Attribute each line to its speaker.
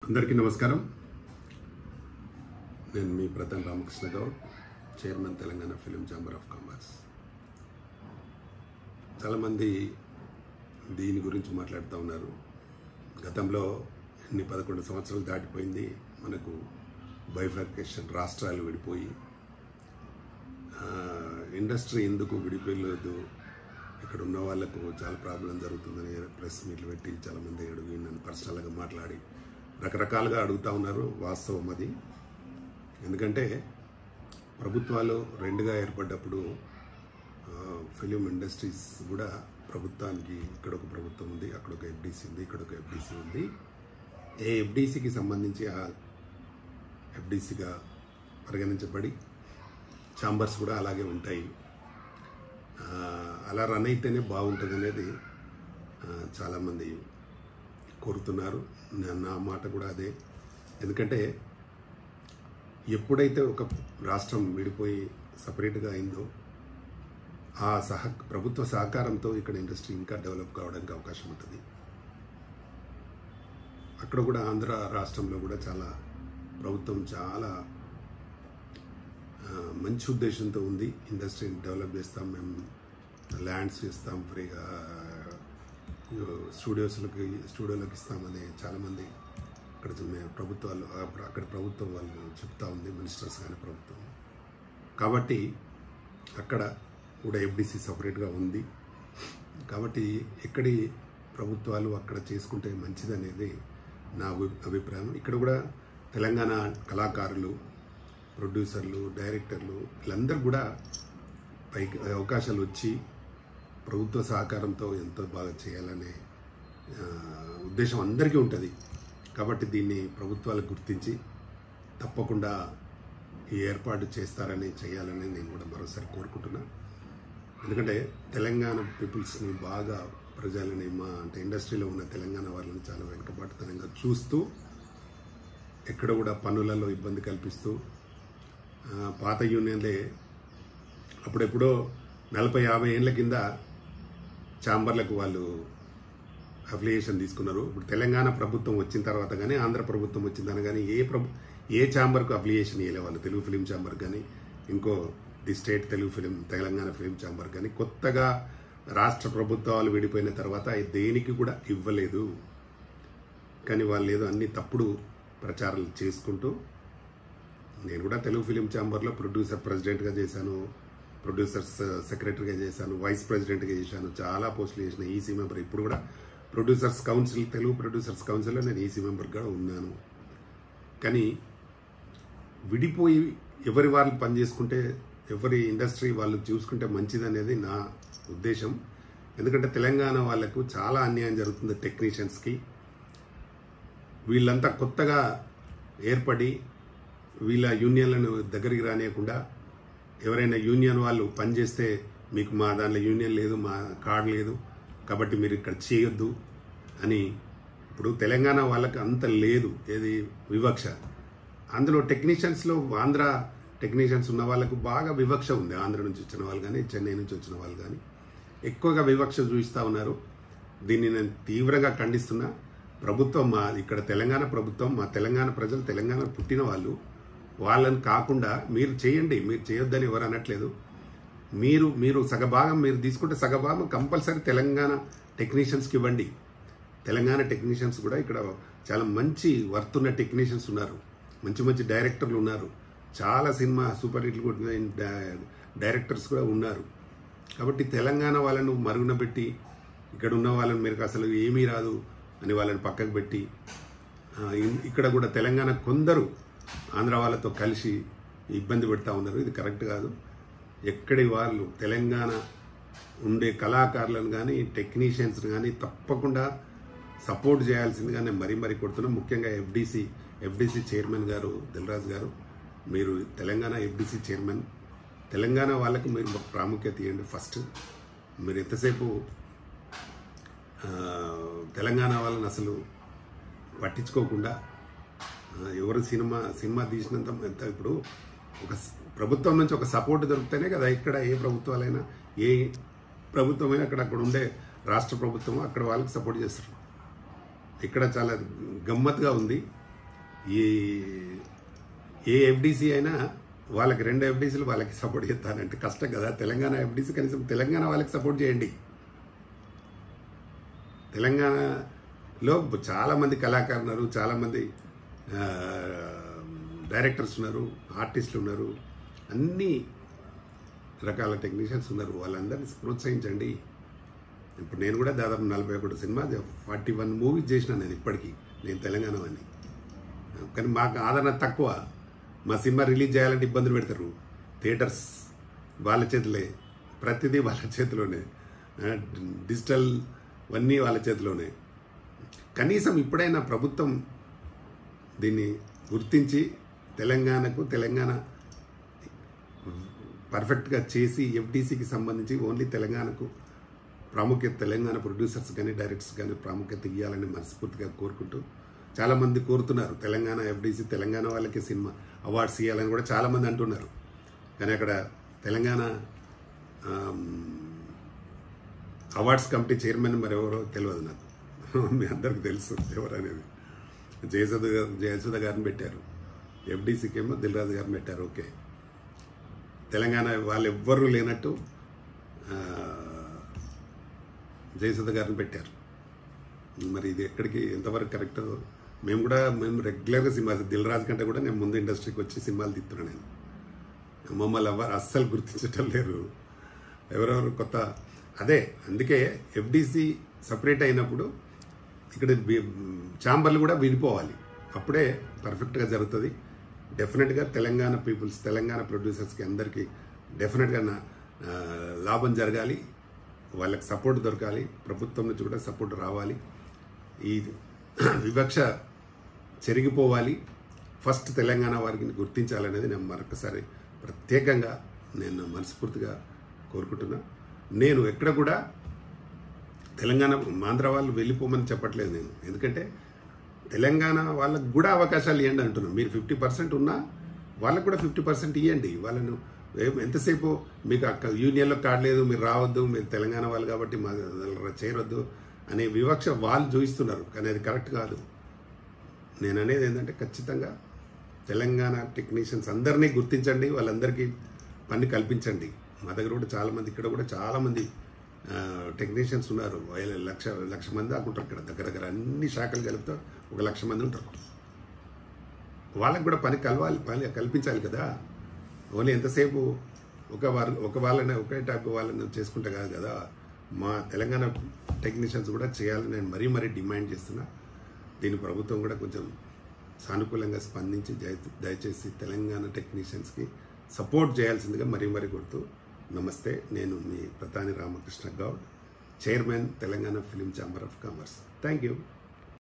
Speaker 1: అందరికీ నమస్కారం. నేను మీ Pradhan Ramakrishna Goud, chairman Telangana film chamber of commerce. చాలామంది దీని గురించి మాట్లాడుతూ ఉన్నారు. గతంలో 11 సంవత్సరాలు దాటిపోయింది, మనకు బైఫర్కేషన్, రాష్ట్రాలు విడిపోయి ఇండస్ట్రీ ఎందుకు విడిపోయలేదు, ఇక్కడ ఉన్న వాళ్ళకు చాలా ప్రాబ్లం జరుగుతుందని ప్రెస్ మీట్లు పెట్టి చాలామంది అడిగి నన్ను పర్సనల్గా మాట్లాడి రకరకాలుగా అడుగుతూ ఉన్నారు. వాస్తవం అది. ఎందుకంటే ప్రభుత్వాలు రెండుగా ఏర్పడ్డప్పుడు ఫిలిం ఇండస్ట్రీస్ కూడా ప్రభుత్వానికి ఇక్కడ ఒక ప్రభుత్వం ఉంది, అక్కడ ఒక ఎఫ్డీసీ ఉంది, ఇక్కడ ఒక ఎఫ్డీసీ ఉంది. ఏ ఎఫ్డీసీకి సంబంధించి ఆ ఎఫ్డీసీగా పరిగణించబడి ఛాంబర్స్ కూడా అలాగే ఉంటాయి. అలా రన్ అయితేనే బాగుంటుంది అనేది చాలామంది కోరుతున్నారు. నా మాట కూడా అదే. ఎందుకంటే ఎప్పుడైతే ఒక రాష్ట్రం విడిపోయి సపరేట్గా అయిందో ఆ ప్రభుత్వ సహకారంతో ఇక్కడ ఇండస్ట్రీ ఇంకా డెవలప్ కావడానికి అవకాశం ఉంటుంది. అక్కడ కూడా ఆంధ్ర రాష్ట్రంలో కూడా ప్రభుత్వం చాలా మంచి ఉద్దేశంతో ఉంది. ఇండస్ట్రీని డెవలప్ చేస్తాం, మేము ల్యాండ్స్ ఇస్తాం, ఫ్రీగా స్టూడియోలకు ఇస్తామని చాలామంది అక్కడ ప్రభుత్వాలు అక్కడ ప్రభుత్వం వాళ్ళు చెప్తా ఉంది, మినిస్టర్స్ కానీ ప్రభుత్వం. కాబట్టి అక్కడ కూడా ఎఫ్డీసీ సపరేట్గా ఉంది. కాబట్టి ఎక్కడి ప్రభుత్వాలు అక్కడ చేసుకుంటే మంచిదనేది నా అభిప్రాయం. ఇక్కడ కూడా తెలంగాణ కళాకారులు, ప్రొడ్యూసర్లు, డైరెక్టర్లు వీళ్ళందరూ కూడా పైకి అవకాశాలు వచ్చి ప్రభుత్వ సహకారంతో ఎంతో బాగా చేయాలనే ఉద్దేశం అందరికీ ఉంటుంది. కాబట్టి దీన్ని ప్రభుత్వాలు గుర్తించి తప్పకుండా ఈ ఏర్పాటు చేయాలని నేను కూడా మరోసారి కోరుకుంటున్నా. ఎందుకంటే తెలంగాణ పీపుల్స్ని బాగా ప్రజలని ఇండస్ట్రీలో ఉన్న తెలంగాణ వాళ్ళని చాలా వెనుకబాటుతనంగా చూస్తూ ఎక్కడ కూడా పన్నులలో ఇబ్బంది కల్పిస్తూ పాత యూనియన్లే అప్పుడెప్పుడో 40-50 ఏళ్ళ కింద ఛాంబర్లకు వాళ్ళు అఫిలియేషన్ తీసుకున్నారు. ఇప్పుడు తెలంగాణ ప్రభుత్వం వచ్చిన తర్వాత కానీ ఆంధ్ర ప్రభుత్వం వచ్చిందని కానీ ఏ ఛాంబర్కు అఫిలియేషన్ ఇవ్వలే వాళ్ళు. తెలుగు ఫిలిం ఛాంబర్ కానీ ఇంకో the state Telangana film chamber కానీ కొత్తగా రాష్ట్ర ప్రభుత్వాలు విడిపోయిన తర్వాత దేనికి కూడా ఇవ్వలేదు. కానీ వాళ్ళు ఏదో అన్ని తప్పుడు ప్రచారాలు చేసుకుంటూ, నేను కూడా తెలుగు ఫిలిం ఛాంబర్లో ప్రొడ్యూసర్ ప్రెసిడెంట్గా చేశాను, ప్రొడ్యూసర్స్ సెక్రటరీగా చేశాను, వైస్ ప్రెసిడెంట్గా చేశాను, చాలా పోస్టులు చేసిన, ఈసీ మెంబర్. ఇప్పుడు కూడా ప్రొడ్యూసర్స్ కౌన్సిల్, తెలుగు ప్రొడ్యూసర్స్ కౌన్సిల్లో నేను ఈసీ మెంబర్గా ఉన్నాను. కానీ విడిపోయి ఎవరి వాళ్ళు పనిచేసుకుంటే, ఎవరి ఇండస్ట్రీ వాళ్ళు చూసుకుంటే మంచిదనేది నా ఉద్దేశం. ఎందుకంటే తెలంగాణ వాళ్లకు చాలా అన్యాయం జరుగుతుంది. టెక్నీషియన్స్కి వీళ్ళంతా కొత్తగా ఏర్పడి వీళ్ళ యూనియన్లను దగ్గరికి రానియకుండా, ఎవరైనా యూనియన్ వాళ్ళు పనిచేస్తే మీకు మా దాంట్లో యూనియన్ లేదు, మా కార్డు లేదు, కాబట్టి మీరు ఇక్కడ చేయొద్దు అని. ఇప్పుడు తెలంగాణ వాళ్ళకి అంత లేదు, ఏది వివక్ష. అందులో టెక్నీషియన్స్లో ఆంధ్ర టెక్నీషియన్స్ ఉన్న వాళ్ళకు బాగా వివక్ష ఉంది. ఆంధ్ర నుంచి వచ్చిన వాళ్ళు కానీ చెన్నై నుంచి వచ్చిన వాళ్ళు కానీ ఎక్కువగా వివక్ష చూపిస్తూ ఉన్నారు. దీన్ని నేను తీవ్రంగా ఖండిస్తున్నా. ప్రభుత్వం ఇక్కడ తెలంగాణ ప్రభుత్వం, మా తెలంగాణ ప్రజలు, తెలంగాణ పుట్టిన వాళ్ళని కాకుండా మీరు చేయండి, మీరు చేయొద్దని ఎవరు అనట్లేదు. మీరు సగభాగం మీరు తీసుకుంటే సగభాగం కంపల్సరీ తెలంగాణ టెక్నీషియన్స్కి ఇవ్వండి. తెలంగాణ టెక్నీషియన్స్ కూడా ఇక్కడ చాలా మంచి వర్తున్న టెక్నీషియన్స్ ఉన్నారు, మంచి మంచి డైరెక్టర్లు ఉన్నారు, చాలా సినిమా సూపర్ హిట్లు కొట్టిన డైరెక్టర్స్ కూడా ఉన్నారు. కాబట్టి తెలంగాణ వాళ్ళను మరుగున పెట్టి ఇక్కడ ఉన్న వాళ్ళని మీరు అసలు ఏమీ రాదు అని వాళ్ళని పక్కకు పెట్టి ఇక్కడ కూడా తెలంగాణ కొందరు ఆంధ్ర వాళ్ళతో కలిసి ఇబ్బంది పెడతా ఉన్నారు. ఇది కరెక్ట్ కాదు. ఎక్కడి వాళ్ళు తెలంగాణ ఉండే కళాకారులను కానీ టెక్నీషియన్స్ కానీ తప్పకుండా సపోర్ట్ చేయాల్సిందిగా నేను మరీ కొడుతున్నాను. ముఖ్యంగా ఎఫ్డీసీ చైర్మన్ గారు దిల్రాజు గారు, మీరు తెలంగాణ ఎఫ్డీసీ చైర్మన్, తెలంగాణ వాళ్ళకి మీరు ప్రాముఖ్యత ఇవ్వండి. ఫస్ట్ మీరు ఎంతసేపు తెలంగాణ వాళ్ళని అసలు పట్టించుకోకుండా ఎవరు సినిమా తీసినంత ఇప్పుడు ఒక ప్రభుత్వం నుంచి ఒక సపోర్ట్ దొరికితేనే కదా ఇక్కడ ఏ ప్రభుత్వాలైనా, ఏ ప్రభుత్వమైనా అక్కడ ఉండే రాష్ట్ర ప్రభుత్వం అక్కడ వాళ్ళకి సపోర్ట్ చేస్తారు. ఇక్కడ చాలా గమ్మత్తుగా ఉంది. ఈ ఏ ఎఫ్డీసీ అయినా వాళ్ళకి 2 ఎఫ్డీసీలు వాళ్ళకి సపోర్ట్ చేస్తానంటే కష్టం కదా. తెలంగాణ ఎఫ్డీసీ కనీసం తెలంగాణ వాళ్ళకి సపోర్ట్ చేయండి. తెలంగాణలో చాలామంది కళాకారులు ఉన్నారు, చాలామంది డైరెక్టర్స్ ఉన్నారు, ఆర్టిస్టులు ఉన్నారు, అన్ని రకాల టెక్నీషియన్స్ ఉన్నారు. వాళ్ళందరినీ ప్రోత్సహించండి. ఇప్పుడు నేను కూడా దాదాపు 41 సినిమా 41 మూవీస్ చేసిన నేను ఇప్పటికీ. నేను తెలంగాణ అని, కానీ మాకు ఆదరణ తక్కువ. మా సినిమా రిలీజ్ చేయాలంటే ఇబ్బందులు పెడతారు. థియేటర్స్ వాళ్ళ చేతిలో, ప్రతిదీ వాళ్ళ చేతిలోనే, డిజిటల్ అన్నీ వాళ్ళ చేతిలోనే. కనీసం ఇప్పుడైనా ప్రభుత్వం దీన్ని గుర్తించి తెలంగాణ పర్ఫెక్ట్గా చేసి ఎఫ్డీసీకి సంబంధించి ఓన్లీ తెలంగాణకు ప్రాముఖ్యత, తెలంగాణ ప్రొడ్యూసర్స్ కానీ డైరెక్టర్స్ కానీ ప్రాముఖ్యత ఇవ్వాలని మనస్ఫూర్తిగా కోరుకుంటూ, చాలామంది కోరుతున్నారు తెలంగాణ ఎఫ్డీసీ తెలంగాణ వాళ్ళకి సినిమా అవార్డ్స్ ఇవ్వాలని కూడా చాలామంది అంటున్నారు. కానీ అక్కడ తెలంగాణ అవార్డ్స్ కమిటీ చైర్మన్ మరి ఎవరో తెలియదు నాకు. మీ అందరికి తెలుసు ఎవరు అనేది. జయసుధ గారిని పెట్టారు, ఎఫ్డీసీకి ఏమో దిల్రాజు గారిని పెట్టారు. ఓకే, తెలంగాణ వాళ్ళు ఎవ్వరూ లేనట్టు జయసుధ గారిని పెట్టారు. మరి ఇది ఎక్కడికి ఎంతవరకు కరెక్ట్? మేము రెగ్యులర్గా సినిమా, దిల్రాజు కంటే కూడా నేను ముందు ఇండస్ట్రీకి వచ్చి సినిమాలు తీస్తున్నాను. నేను మమ్మల్ని ఎవరు అస్సలు గుర్తించటం లేరు. ఎవరెవరు కొత్త అదే. అందుకే ఎఫ్డీసీ సపరేట్ అయినప్పుడు ఇక్కడ ఛాంబర్లు కూడా విడిపోవాలి. అప్పుడే పర్ఫెక్ట్గా జరుగుతుంది. డెఫినెట్గా తెలంగాణ పీపుల్స్, తెలంగాణ ప్రొడ్యూసర్స్కి అందరికీ డెఫినెట్గా లాభం జరగాలి. వాళ్ళకి సపోర్ట్ దొరకాలి. ప్రభుత్వం నుంచి కూడా సపోర్ట్ రావాలి. ఈ వివక్ష చెరిగిపోవాలి. ఫస్ట్ తెలంగాణ వారికి గుర్తించాలనేది నేను మరొకసారి ప్రత్యేకంగా నేను మనస్ఫూర్తిగా కోరుకుంటున్నా. నేను ఎక్కడ కూడా తెలంగాణ ఆంధ్ర వాళ్ళు వెళ్ళిపోమని చెప్పట్లేదు నేను. ఎందుకంటే తెలంగాణ వాళ్ళకు కూడా అవకాశాలు ఇవ్వండి అంటున్నాను. మీరు 50% ఉన్నా వాళ్ళకు కూడా 50% ఇవ్వండి. వాళ్ళను ఎంతసేపు మీకు అక్కడ యూనియన్లో కార్డు లేదు, మీరు రావద్దు, మీరు తెలంగాణ వాళ్ళు కాబట్టి మా చేరొద్దు అనే వివక్ష వాళ్ళు చూపిస్తున్నారు. కానీ అది కరెక్ట్ కాదు. నేను అనేది ఏంటంటే ఖచ్చితంగా తెలంగాణ టెక్నీషియన్స్ అందరినీ గుర్తించండి, వాళ్ళందరికీ పని కల్పించండి. మా దగ్గర కూడా చాలామంది, ఇక్కడ కూడా చాలామంది టెక్నీషియన్స్ ఉన్నారు. లక్ష మంది దాకుంటారు ఇక్కడ. దగ్గర అన్ని శాఖలు కలిపితే 1,00,000 మంది ఉంటారు. వాళ్ళకి కూడా పని కల్పించాలి కదా. ఓన్లీ ఎంతసేపు వాళ్ళని ఒకే టైప్ వాళ్ళని చేసుకుంటే కాదు కదా. మా తెలంగాణ టెక్నీషియన్స్ కూడా చేయాలని నేను మరీ డిమాండ్ చేస్తున్నా. దీని ప్రభుత్వం కూడా కొంచెం సానుకూలంగా స్పందించి దయచేసి తెలంగాణ టెక్నీషియన్స్కి సపోర్ట్ చేయాల్సిందిగా మరీ కొడుతూ నమస్తే. నేను మీ Pratani Ramakrishna Goud, chairman Telangana film chamber of commerce. Thank you.